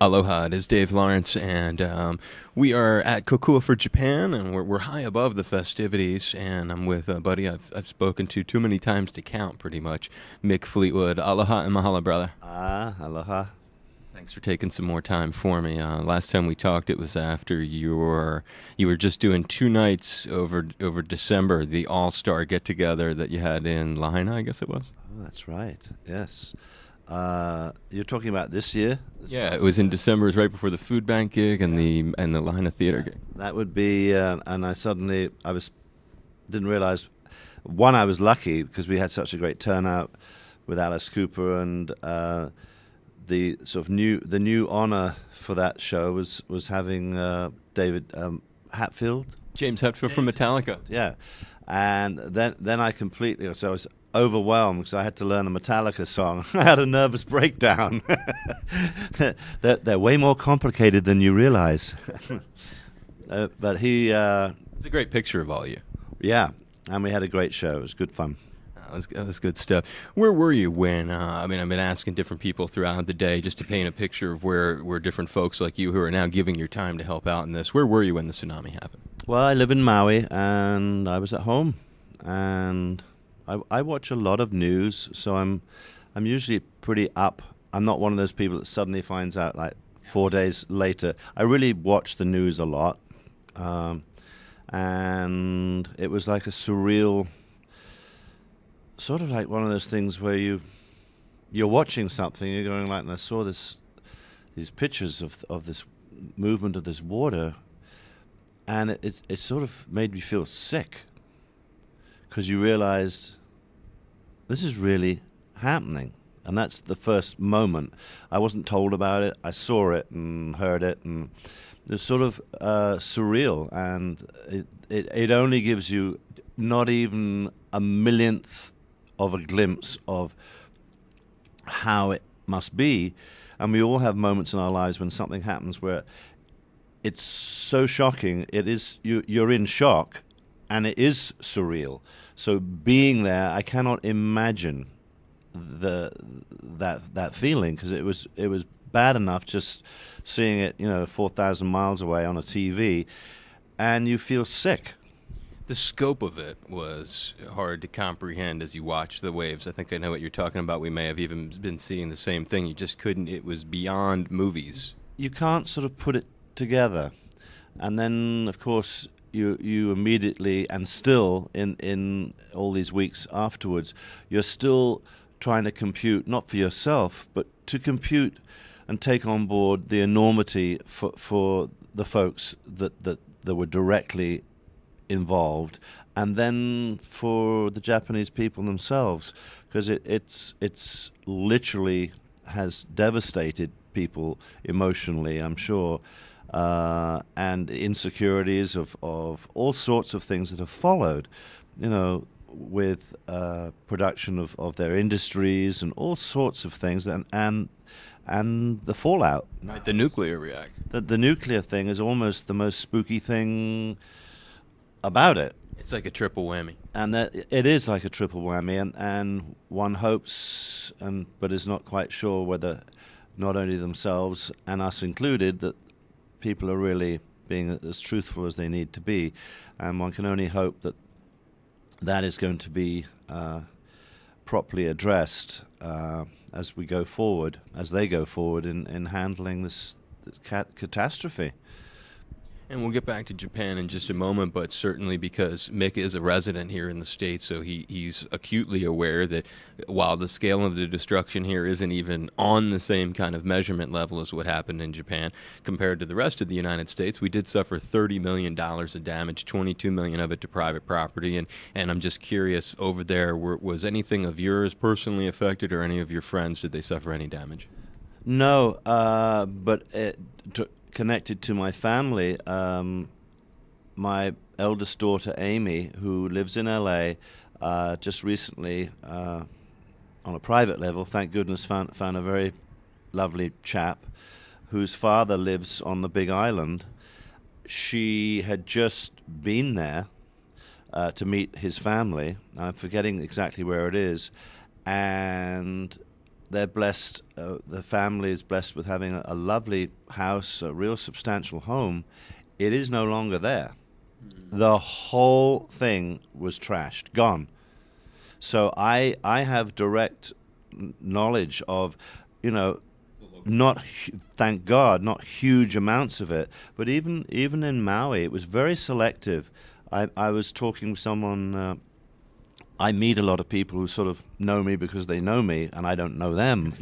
Aloha, it is Dave Lawrence, and we are at Kokua for Japan, and we're high above the festivities, and I'm with a buddy I've spoken to too many times to count, pretty much, Mick Fleetwood. Aloha and mahalo, brother. Aloha. Thanks for taking some more time for me. Last time we talked, it was after you were just doing 2 nights over December, the All-Star get-together that you had in Lahaina, I guess it was? Oh, that's right. Yes. You're talking about this year? Yeah, it was in December. It was right before the food bank gig and the Lahaina theater gig. That would be, and didn't realize, one, I was lucky because we had such a great turnout with Alice Cooper, and the sort of new honor for that show was having David Hatfield. James Hetfield from Metallica. Yeah, and then I was overwhelmed because I had to learn a Metallica song. I had a nervous breakdown. They're way more complicated than you realize. But he... It's a great picture of all you. Yeah, and we had a great show. It was good fun. That was good stuff. Where were you when, I've been asking different people throughout the day just to paint a picture of where different folks like you who are now giving your time to help out in this. Where were you when the tsunami happened? Well, I live in Maui, and I was at home, and I watch a lot of news, so I'm usually pretty up. I'm not one of those people that suddenly finds out like 4 days later. I really watch the news a lot, and it was like a surreal, sort of like one of those things where you're watching something, you're going like, and I saw these pictures of this movement of this water, and it sort of made me feel sick. Because you realize this is really happening. And that's the first moment. I wasn't told about it. I saw it and heard it. And it was sort of surreal. And it only gives you not even a millionth of a glimpse of how it must be. And we all have moments in our lives when something happens where it's so shocking. You're in shock. And it is surreal. So being there, I cannot imagine that feeling, because it was bad enough just seeing it, 4,000 miles away on a TV, and you feel sick. The scope of it was hard to comprehend as you watch the waves. I think I know what you're talking about. We may have even been seeing the same thing. You just couldn't. It was beyond movies. You can't sort of put it together. And then, of course, you immediately, and still in all these weeks afterwards, you're still trying to compute, not for yourself, but to compute and take on board the enormity for the folks that were directly involved, and then for the Japanese people themselves, because it's literally has devastated people emotionally, I'm sure. And insecurities of all sorts of things that have followed, with production of their industries and all sorts of things, and the fallout. Right, the nuclear reactor. The nuclear thing is almost the most spooky thing about it. It's like a triple whammy. And that it is like a triple whammy, and one hopes, but is not quite sure whether not only themselves and us included, that people are really being as truthful as they need to be, and one can only hope that is going to be properly addressed as they go forward in handling this catastrophe. And we'll get back to Japan in just a moment, but certainly because Mick is a resident here in the States, so he's acutely aware that while the scale of the destruction here isn't even on the same kind of measurement level as what happened in Japan, compared to the rest of the United States, we did suffer $30 million of damage, $22 million of it to private property, and I'm just curious, over there, was anything of yours personally affected, or any of your friends, did they suffer any damage? No, but connected to my family, my eldest daughter Amy, who lives in LA, just recently, on a private level, thank goodness, found a very lovely chap whose father lives on the Big Island. She had just been there to meet his family. I'm forgetting exactly where it is, and they're blessed. The family is blessed with having a lovely house, a real substantial home. It is no longer there. The whole thing was trashed, gone. So I have direct knowledge of, not thank God, not huge amounts of it, but even in Maui, it was very selective. I was talking with someone. I meet a lot of people who sort of know me because they know me, and I don't know them.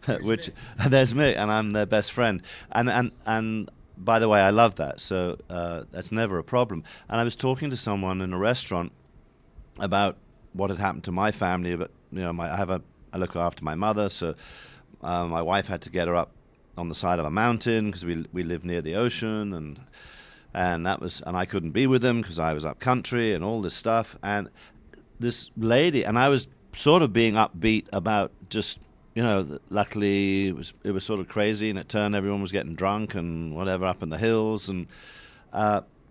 There's me, and I'm their best friend. And by the way, I love that. So that's never a problem. And I was talking to someone in a restaurant about what had happened to my family. But I look after my mother, so my wife had to get her up on the side of a mountain because we live near the ocean, and I couldn't be with them because I was up country and all this stuff. And this lady, and I was sort of being upbeat about just, luckily it was sort of crazy, and it turned everyone was getting drunk and whatever up in the hills, and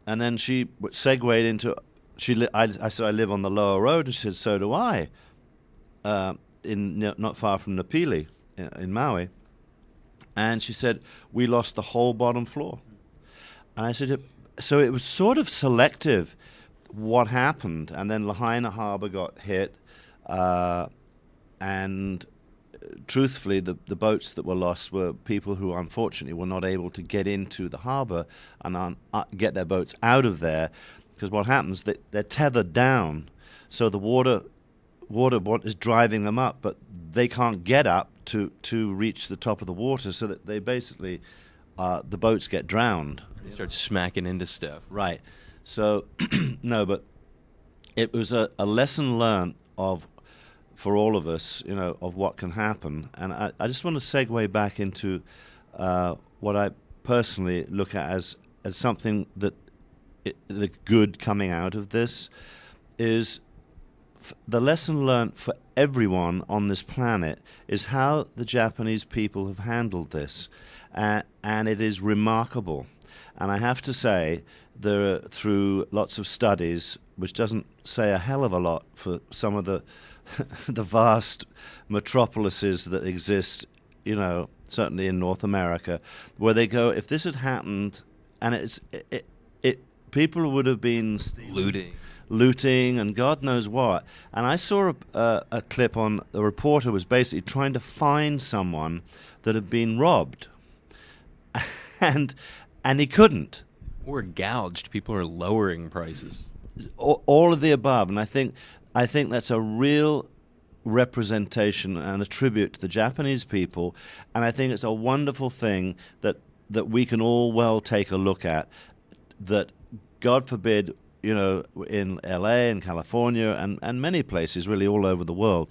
then she segued into I said I live on the lower road, and she said so do I, not far from Napili in Maui, and she said we lost the whole bottom floor, and I said so it was sort of selective what happened, and then Lahaina Harbor got hit, and truthfully the boats that were lost were people who unfortunately were not able to get into the harbor and get their boats out of there, because what happens, they're tethered down, so the water is driving them up, but they can't get up to reach the top of the water, so that they basically the boats get drowned. They start smacking into stuff. Right. So, no, but it was a lesson learned for all of us, of what can happen. And I just want to segue back into what I personally look at as something that the good coming out of this is the lesson learned for everyone on this planet is how the Japanese people have handled this. And it is remarkable. And I have to say, through lots of studies, which doesn't say a hell of a lot for some of the the vast metropolises that exist, certainly in North America, where they go, if this had happened, and people would have been looting and God knows what. And I saw a clip on the reporter was basically trying to find someone that had been robbed, and he couldn't. Or gouged. People are lowering prices. All of the above, and I think that's a real representation and a tribute to the Japanese people, and I think it's a wonderful thing that we can all well take a look at. That, God forbid, in LA and California and many places really all over the world,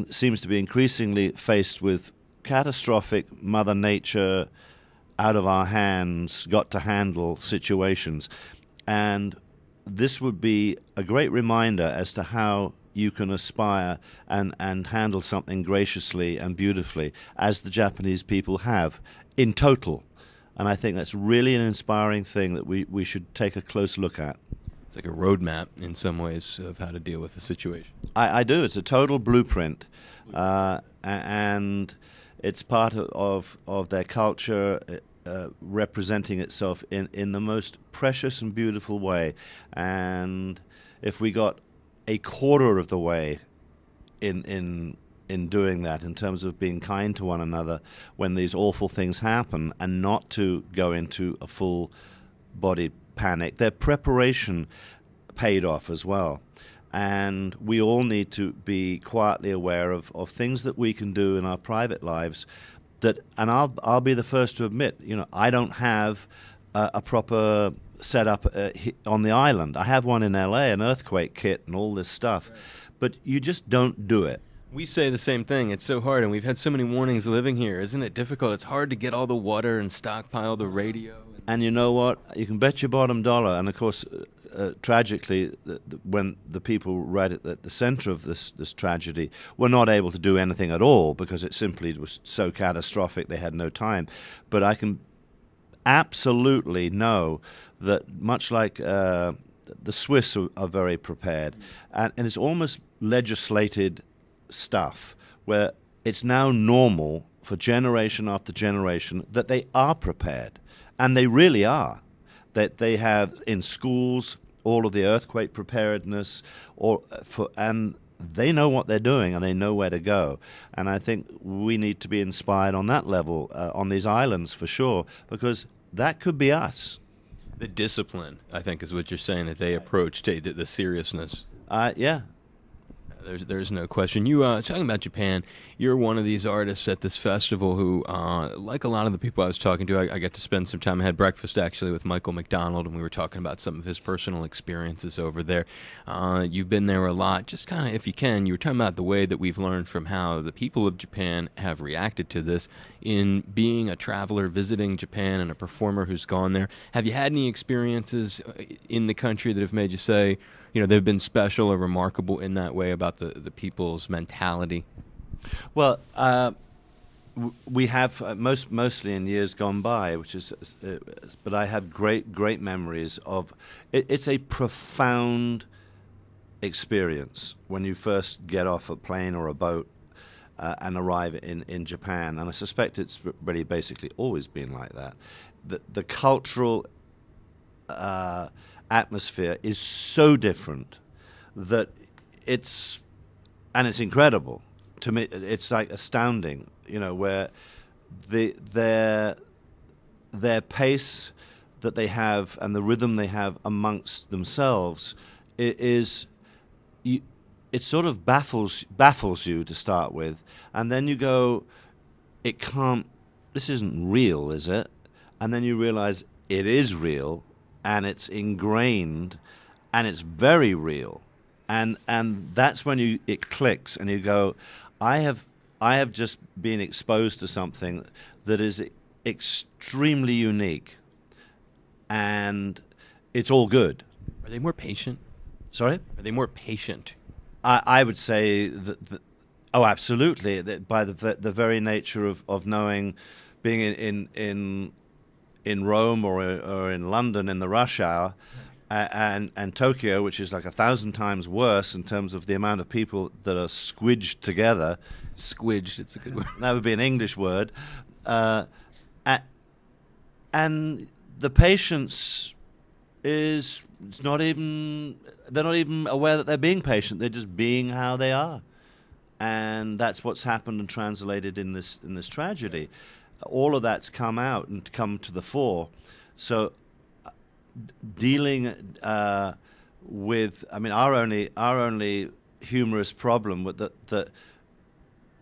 seems to be increasingly faced with catastrophic Mother Nature, out of our hands, got to handle situations. And this would be a great reminder as to how you can aspire and handle something graciously and beautifully, as the Japanese people have in total. And I think that's really an inspiring thing that we should take a close look at. It's like a roadmap in some ways of how to deal with the situation. I do. It's a total blueprint. And it's part of their culture, representing itself in the most precious and beautiful way. And if we got a quarter of the way in doing that, in terms of being kind to one another when these awful things happen, and not to go into a full body panic, their preparation paid off as well. And we all need to be quietly aware of things that we can do in our private lives. And I'll be the first to admit, I don't have a proper setup on the island. I have one in LA, an earthquake kit and all this stuff, right. But you just don't do it. We say the same thing. It's so hard, and we've had so many warnings living here. Isn't it difficult? It's hard to get all the water and stockpile the radio. And you know what? You can bet your bottom dollar. And of course, tragically, when the people right at the center of this tragedy were not able to do anything at all because it simply was so catastrophic they had no time. But I can absolutely know that much like the Swiss are very prepared, and it's almost legislated stuff where it's now normal for generation after generation that they are prepared, and they really are. That they have in schools all of the earthquake preparedness, and they know what they're doing and they know where to go. And I think we need to be inspired on that level on these islands for sure, because that could be us. The discipline, I think, is what you're saying, that they approach the seriousness. Yeah. There's no question. You talking about Japan, you're one of these artists at this festival who, like a lot of the people I was talking to, I got to spend some time. I had breakfast actually with Michael McDonald, and we were talking about some of his personal experiences over there. You've been there a lot. Just kind of, if you can, you were talking about the way that we've learned from how the people of Japan have reacted to this in being a traveler visiting Japan and a performer who's gone there. Have you had any experiences in the country that have made you say, they've been special or remarkable in that way about the people's mentality? Well, we have mostly in years gone by, but I have great memories of it. It's a profound experience when you first get off a plane or a boat and arrive in Japan, and I suspect it's really basically always been like that. The cultural atmosphere is so different that it's incredible to me. It's like astounding, where their pace that they have and the rhythm they have amongst themselves it sort of baffles you to start with, and then you go, this isn't real, is it? And then you realize it is real, and it's ingrained, and it's very real, and that's when it clicks, and you go, I have just been exposed to something that is extremely unique, and it's all good. Are they more patient? Sorry? Are they more patient? I would say that oh, absolutely. That by the very nature of knowing, being in Rome or in London in the rush hour, and Tokyo, which is like 1,000 times worse in terms of the amount of people that are squidged together. Squidged, it's a good word. That would be an English word. And the patience is they're not even aware that they're being patient. They're just being how they are. And that's what's happened and translated in this tragedy. All of that's come out and come to the fore. So dealing with, our only humorous problem with that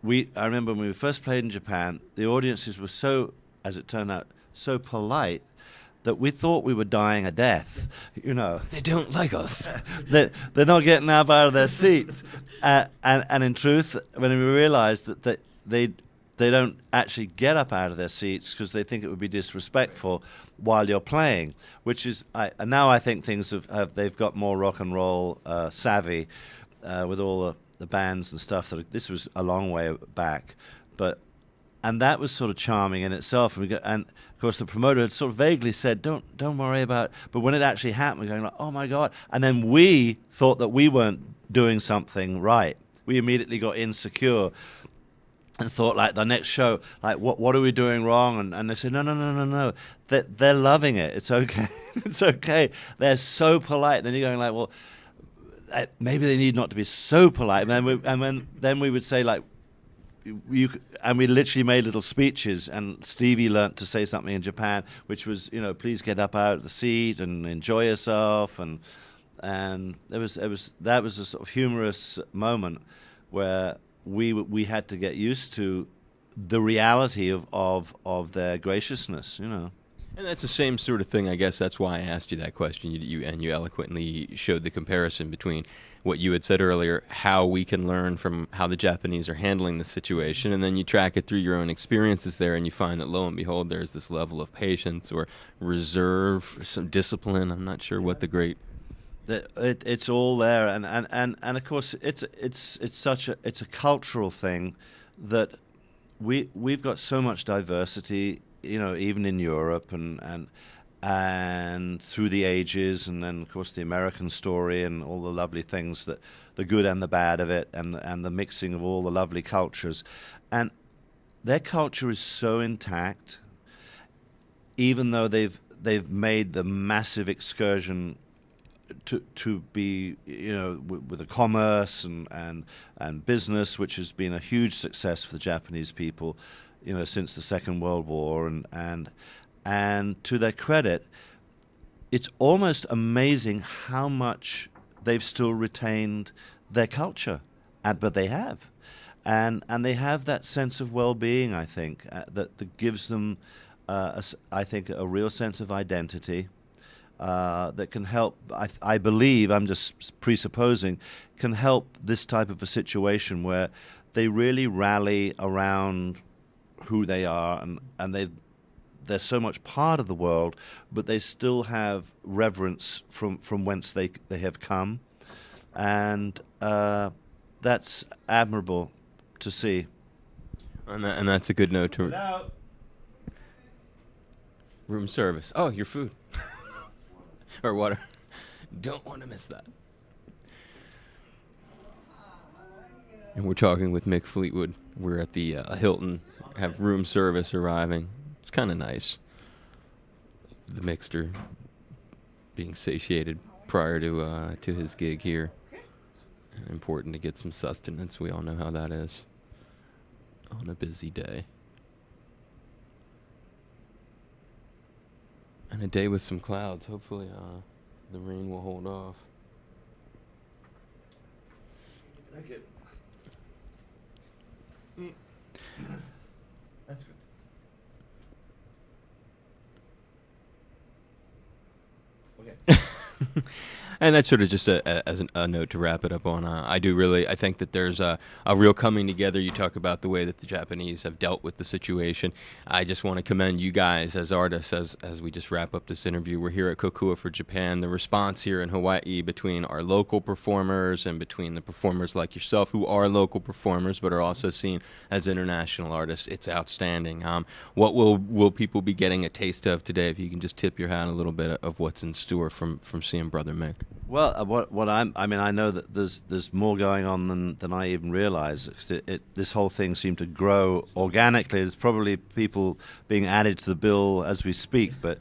I remember when we first played in Japan, the audiences were so, as it turned out, so polite that we thought we were dying a death. They don't like us. They're not getting up out of their seats. And in truth, when we realized that they don't actually get up out of their seats because they think it would be disrespectful while you're playing, which is, now I think things they've got more rock and roll savvy with all the bands and stuff. This was a long way back, and that was sort of charming in itself. And of course, the promoter had sort of vaguely said, "Don't worry about it." But when it actually happened, we're going like, "Oh my God!" And then we thought that we weren't doing something right. We immediately got insecure and thought, like, the next show, like, what are we doing wrong? And they said, no. They're loving it. It's okay. It's okay. They're so polite. Then you're going like, well, maybe they need not to be so polite. And then we would say, like, and we literally made little speeches, and Stevie learnt to say something in Japan, which was, please get up out of the seat and enjoy yourself, and that was a sort of humorous moment where we had to get used to the reality of their graciousness, And that's the same sort of thing, I guess. That's why I asked you that question. You eloquently showed the comparison between what you had said earlier, how we can learn from how the Japanese are handling the situation, and then you track it through your own experiences there, and you find that, lo and behold, there's this level of patience or reserve, or some discipline. I'm not sure what the great... It's all there, and of course it's a cultural thing that we've got so much diversity, even in Europe, and and through the ages, and then of course the American story and all the lovely things, that the good and the bad of it, and the mixing of all the lovely cultures. And their culture is so intact, even though they've made the massive excursion to be, with the commerce and business, which has been a huge success for the Japanese people, since the Second World War, and to their credit, it's almost amazing how much they've still retained their culture, but they have, and they have that sense of well-being. I think that gives them, I think, a real sense of identity. That can help, I believe, I'm just presupposing, can help this type of a situation where they really rally around who they are, and they're so much part of the world, but they still have reverence from whence they have come, and that's admirable to see. And that's a good note to... Hello? Room service. Oh, your food. Or water. Don't want to miss that. And we're talking with Mick Fleetwood. We're at the Hilton, have room service arriving. It's kind of nice. The mixer being satiated prior to his gig here. And important to get some sustenance. We all know how that is on a busy day. And a day with some clouds. Hopefully the rain will hold off. Thank you. That's good. Okay. And that's sort of just as a note to wrap it up on. I think that there's a real coming together. You talk about the way that the Japanese have dealt with the situation. I just want to commend you guys as artists as we just wrap up this interview. We're here at Kokua for Japan. The response here in Hawaii between our local performers and between the performers like yourself who are local performers but are also seen as international artists, it's outstanding. What will people be getting a taste of today, if you can just tip your hat a little bit of what's in store from seeing Brother Mick? Well, I know that there's more going on than I even realize. This whole thing seemed to grow organically. There's probably people being added to the bill as we speak, but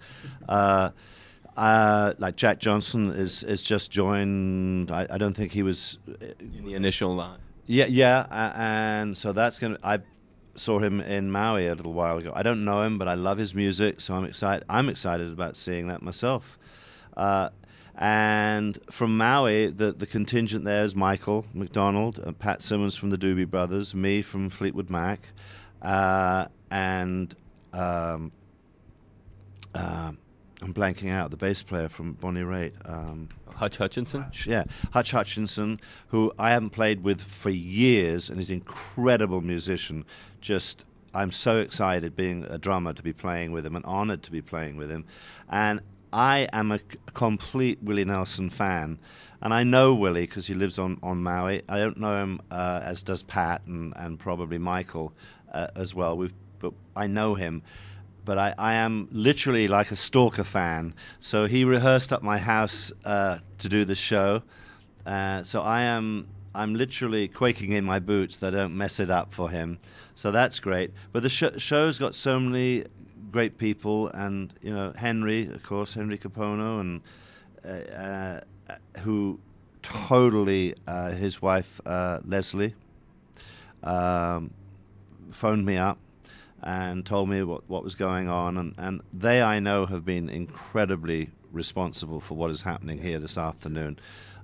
like Jack Johnson is just joined. I don't think he was In the initial line. Yeah, and so that's gonna. I saw him in Maui a little while ago. I don't know him, but I love his music, so I'm excited. I'm excited about seeing that myself. And from Maui, the contingent there is Michael McDonald, Pat Simmons from the Doobie Brothers, me from Fleetwood Mac, and I'm blanking out, the bass player from Bonnie Raitt. Hutch Hutchinson? Hutch Hutchinson, who I haven't played with for years, and he's an incredible musician. I'm so excited being a drummer to be playing with him, and honored to be playing with him. And I am a complete Willie Nelson fan, and I know Willie because he lives on Maui. I don't know him as does Pat and probably Michael as well, but I know him. But I am literally like a stalker fan. So he rehearsed at my house to do the show. So I'm literally quaking in my boots that I don't mess it up for him. So that's great. But the show's got so many great people, and Henry, of course, Henry Capono, and who totally his wife Leslie phoned me up and told me what was going on, and they, I know, have been incredibly responsible for what is happening here this afternoon,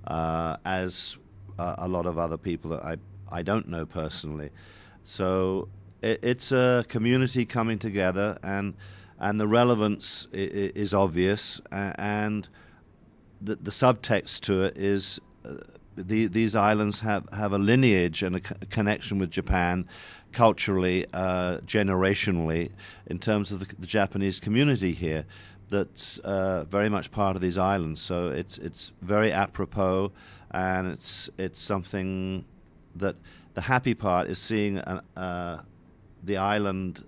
as a lot of other people that I don't know personally. So it's a community coming together, and the relevance is obvious, and the subtext to it is these islands have a lineage and a connection with Japan culturally, generationally, in terms of the Japanese community here that's very much part of these islands. So it's very apropos, and it's something that the happy part is seeing the island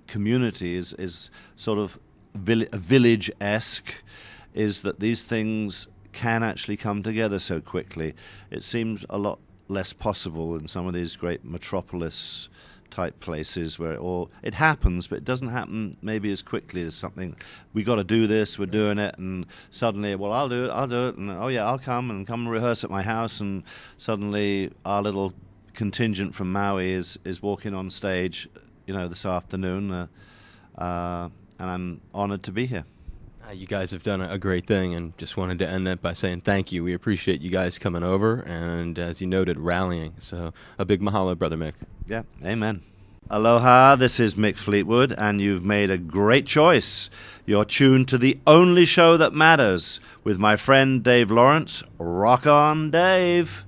community is sort of village-esque, is that these things can actually come together so quickly. It seems a lot less possible in some of these great metropolis type places where it happens, but it doesn't happen maybe as quickly as something. We got to do this, we're doing it, and suddenly, well, I'll do it, and oh yeah, I'll come and rehearse at my house, and suddenly our little contingent from Maui is walking on stage, this afternoon, and I'm honored to be here. You guys have done a great thing, and just wanted to end it by saying thank you. We appreciate you guys coming over and, as you noted, rallying. So a big mahalo, Brother Mick. Yeah, amen. Aloha, this is Mick Fleetwood, and you've made a great choice. You're tuned to the only show that matters with my friend Dave Lawrence. Rock on, Dave.